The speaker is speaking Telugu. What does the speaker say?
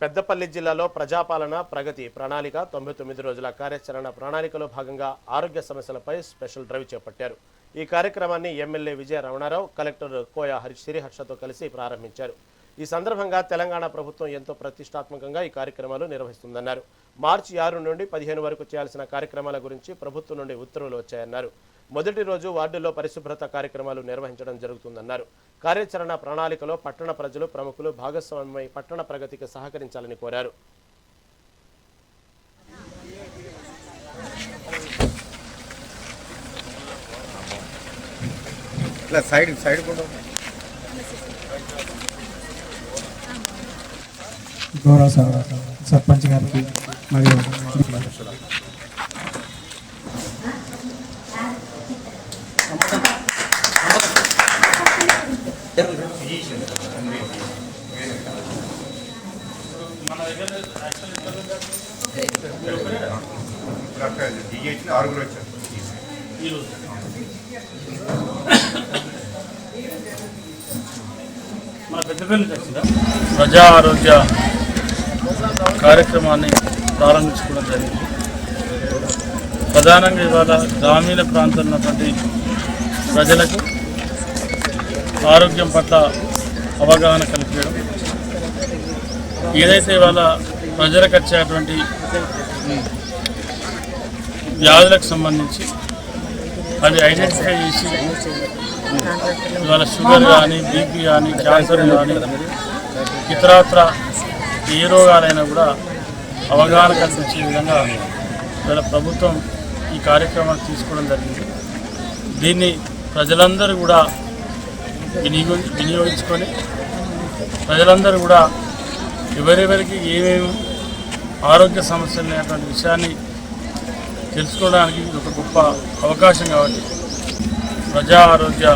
పెద్దపల్లి జిల్లాలో ప్రజాపాలన ప్రగతి ప్రణాళిక 99 రోజుల కార్యాచరణ ప్రణాళికలో భాగంగా ఆరోగ్య సమస్యలపై స్పెషల్ డ్రైవ్ చేపట్టారు. ఈ కార్యక్రమాన్ని ఎమ్మెల్యే విజయ రమణారావు, కలెక్టర్ కోయ శ్రీహర్షతో కలిసి ప్రారంభించారు. ఈ సందర్భంగా తెలంగాణ ప్రభుత్వం ఎంతో ప్రతిష్టాత్మకంగా ఈ కార్యక్రమాలు నిర్వహిస్తుందన్నారు. మార్చి 6 నుండి 15 వరకు చేయాల్సిన కార్యక్రమాల గురించి ప్రభుత్వం నుండి ఉత్తర్వులు వచ్చాయన్నారు. మొదటి రోజు వార్డుల్లో పరిశుభ్రత కార్యక్రమాలు నిర్వహించడం జరుగుతుందన్నారు. కార్యాచరణ ప్రణాళికలో పట్టణ ప్రజలు, ప్రముఖులు భాగస్వామ్యమై పట్టణ ప్రగతికి సహకరించాలని కోరారు. గౌరవ సర్పంచ్ గారికి మరియు మన పెద్దపల్లి ప్రజా ఆరోగ్య కార్యక్రమాన్ని ప్రారంభించుకోవడం జరిగింది. ప్రధానంగా ఇవాళ గ్రామీణ ప్రాంతంలో ఉన్నటువంటి ప్రజలకు ఆరోగ్యం పట్ల అవగాహన కల్పించడం, ఏదైతే ఇవాళ ప్రజలకు వచ్చేటువంటి వ్యాధులకు సంబంధించి అవి ఐడెంటిఫై చేసి ఇవాళ షుగర్ కానీ, బీపీ కానీ, క్యాన్సర్ కానీ, ఇతరత్ర ఏ రోగాలైనా కూడా అవగాహన కల్పించే విధంగా ఇవాళ ప్రభుత్వం ఈ కార్యక్రమాన్ని తీసుకోవడం జరిగింది. దీన్ని ప్రజలందరూ కూడా వినియోగించుకొని ప్రజలందరూ కూడా ఎవరెవరికి ఏమేమి ఆరోగ్య సమస్యలు అనేటువంటి విషయాన్ని తెలుసుకోవడానికి ఒక గొప్ప అవకాశం కాబట్టి ప్రజా ఆరోగ్య